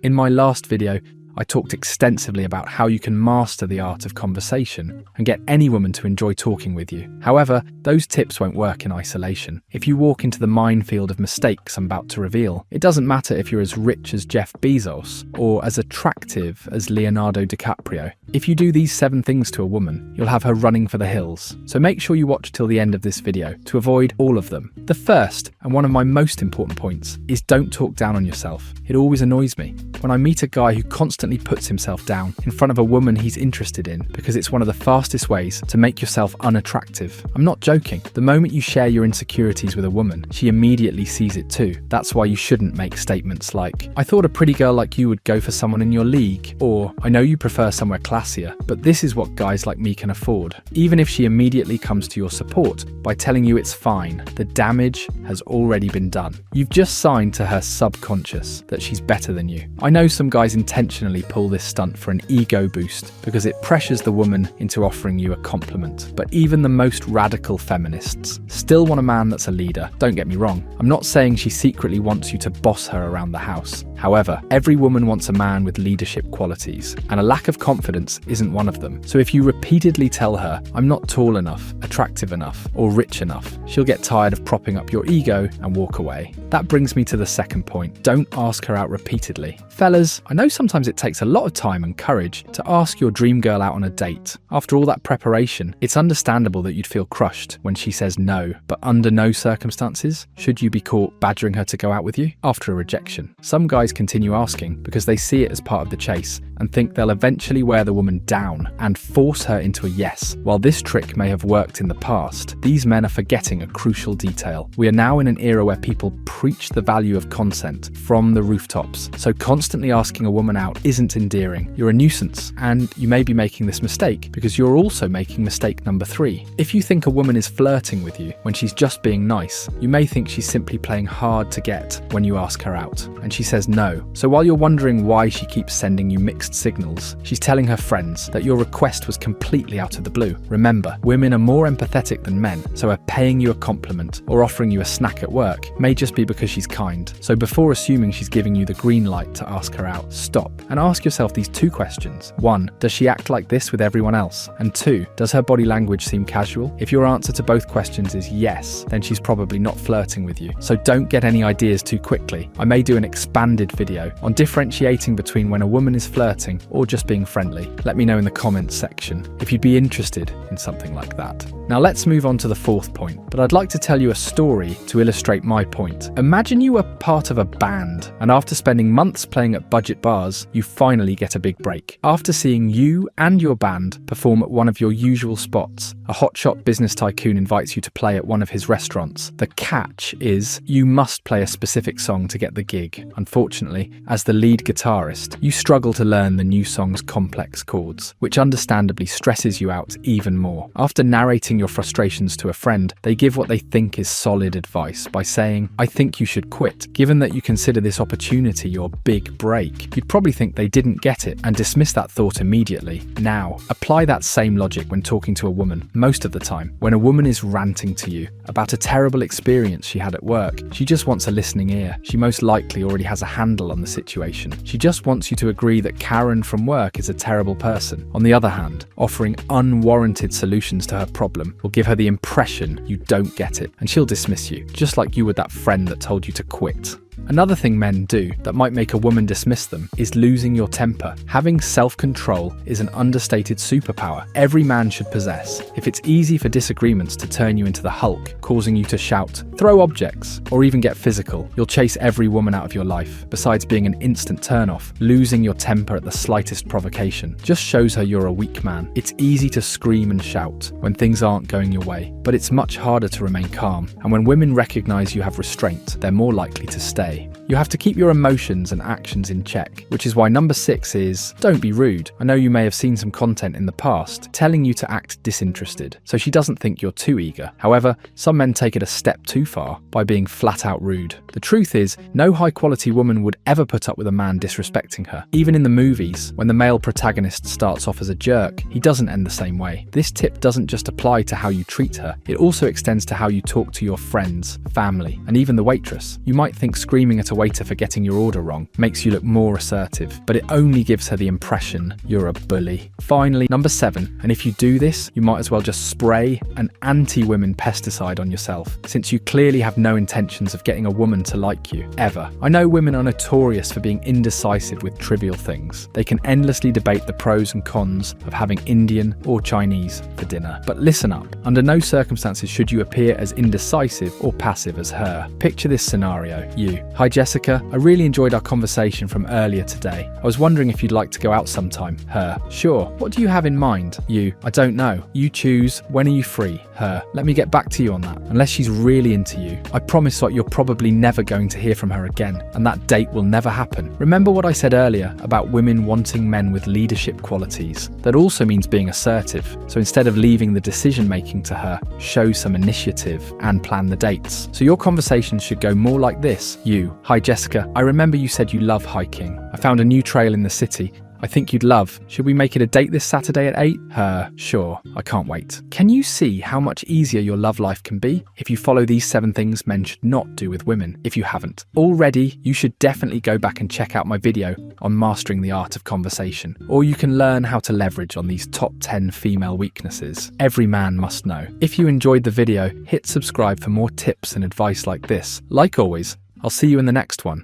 In my last video, I talked extensively about how you can master the art of conversation and get any woman to enjoy talking with you. However, those tips won't work in isolation. If you walk into the minefield of mistakes I'm about to reveal, it doesn't matter if you're as rich as Jeff Bezos or as attractive as Leonardo DiCaprio. If you do these 7 things to a woman, you'll have her running for the hills. So make sure you watch till the end of this video to avoid all of them. The first, and one of my most important points, is don't talk down on yourself. It always annoys me when I meet a guy who constantly puts himself down in front of a woman he's interested in, because it's one of the fastest ways to make yourself unattractive. I'm not joking. The moment you share your insecurities with a woman, she immediately sees it too. That's why you shouldn't make statements like, "I thought a pretty girl like you would go for someone in your league," or "I know you prefer somewhere classier, but this is what guys like me can afford." Even if she immediately comes to your support by telling you it's fine, the damage has already been done. You've just signed to her subconscious that she's better than you. I know some guys intentionally pull this stunt for an ego boost because it pressures the woman into offering you a compliment. But even the most radical feminists still want a man that's a leader. Don't get me wrong. I'm not saying she secretly wants you to boss her around the house. However, every woman wants a man with leadership qualities, and a lack of confidence isn't one of them. So if you repeatedly tell her, "I'm not tall enough, attractive enough, or rich enough," she'll get tired of propping up your ego and walk away. That brings me to the second point. Don't ask her out repeatedly. Fellas, I know sometimes it takes a lot of time and courage to ask your dream girl out on a date. After all that preparation, it's understandable that you'd feel crushed when she says no, but under no circumstances should you be caught badgering her to go out with you after a rejection. Some guys continue asking because they see it as part of the chase and think they'll eventually wear the woman down and force her into a yes. While this trick may have worked in the past, these men are forgetting a crucial detail. We are now in an era where people preach the value of consent from the rooftops, so constantly asking a woman out isn't endearing. You're a nuisance, and you may be making this mistake because you're also making mistake number 3. If you think a woman is flirting with you when she's just being nice, you may think she's simply playing hard to get when you ask her out, and she says no. So while you're wondering why she keeps sending you mixed signals, she's telling her friends that your request was completely out of the blue. Remember, women are more empathetic than men, so her paying you a compliment or offering you a snack at work may just be because she's kind. So before assuming she's giving you the green light to ask her out, stop and ask yourself these 2 questions. 1, does she act like this with everyone else? And 2, does her body language seem casual? If your answer to both questions is yes, then she's probably not flirting with you. So don't get any ideas too quickly. I may do an expanded video on differentiating between when a woman is flirting or just being friendly. Let me know in the comments section if you'd be interested in something like that. Now let's move on to the 4th point, but I'd like to tell you a story to illustrate my point. Imagine you were part of a band, and after spending months playing at budget bars, you finally get a big break. After seeing you and your band perform at one of your usual spots, a hotshot business tycoon invites you to play at one of his restaurants. The catch is you must play a specific song to get the gig. Unfortunately, as the lead guitarist, you struggle to learn the new song's complex chords, which understandably stresses you out even more. After narrating your frustrations to a friend, they give what they think is solid advice by saying, "I think you should quit." Given that you consider this opportunity your big break, you'd probably think they didn't get it and dismiss that thought immediately. Now, apply that same logic when talking to a woman. Most of the time, when a woman is ranting to you about a terrible experience she had at work, she just wants a listening ear. She most likely already has a handle on the situation. She just wants you to agree that Karen from work is a terrible person. On the other hand, offering unwarranted solutions to her problem will give her the impression you don't get it, and she'll dismiss you, just like you would that friend that told you to quit. Another thing men do that might make a woman dismiss them is losing your temper. Having self-control is an understated superpower every man should possess. If it's easy for disagreements to turn you into the Hulk, causing you to shout, throw objects, or even get physical, you'll chase every woman out of your life. Besides being an instant turn-off, losing your temper at the slightest provocation just shows her you're a weak man. It's easy to scream and shout when things aren't going your way, but it's much harder to remain calm. And when women recognize you have restraint, they're more likely to stay. You have to keep your emotions and actions in check, which is why number 6 is don't be rude. I know you may have seen some content in the past telling you to act disinterested, so she doesn't think you're too eager. However, some men take it a step too far by being flat out rude. The truth is, no high quality woman would ever put up with a man disrespecting her. Even in the movies, when the male protagonist starts off as a jerk, he doesn't end the same way. This tip doesn't just apply to how you treat her, it also extends to how you talk to your friends, family, and even the waitress. You might think screaming at a a waiter for getting your order wrong makes you look more assertive, but it only gives her the impression you're a bully. Finally, number 7, and if you do this, you might as well just spray an anti-women pesticide on yourself, since you clearly have no intentions of getting a woman to like you, ever. I know women are notorious for being indecisive with trivial things. They can endlessly debate the pros and cons of having Indian or Chinese for dinner. But listen up, under no circumstances should you appear as indecisive or passive as her. Picture this scenario. You: "Hi Jessica, I really enjoyed our conversation from earlier today. I was wondering if you'd like to go out sometime." Her: "Sure. What do you have in mind?" You: "I don't know. You choose. When are you free?" Her: "Let me get back to you on that." Unless she's really into you, I promise that you're probably never going to hear from her again, and that date will never happen. Remember what I said earlier about women wanting men with leadership qualities? That also means being assertive. So instead of leaving the decision making to her, show some initiative and plan the dates. So your conversations should go more like this. You: "Hi Jessica, I remember you said you love hiking. I found a new trail in the city I think you'd love. Should we make it a date this Saturday at 8? Her: "Sure, I can't wait." Can you see how much easier your love life can be if you follow these 7 things men should not do with women? If you haven't already, you should definitely go back and check out my video on mastering the art of conversation, or you can learn how to leverage on these top 10 female weaknesses every man must know. If you enjoyed the video, hit subscribe for more tips and advice like this. Like always, I'll see you in the next one.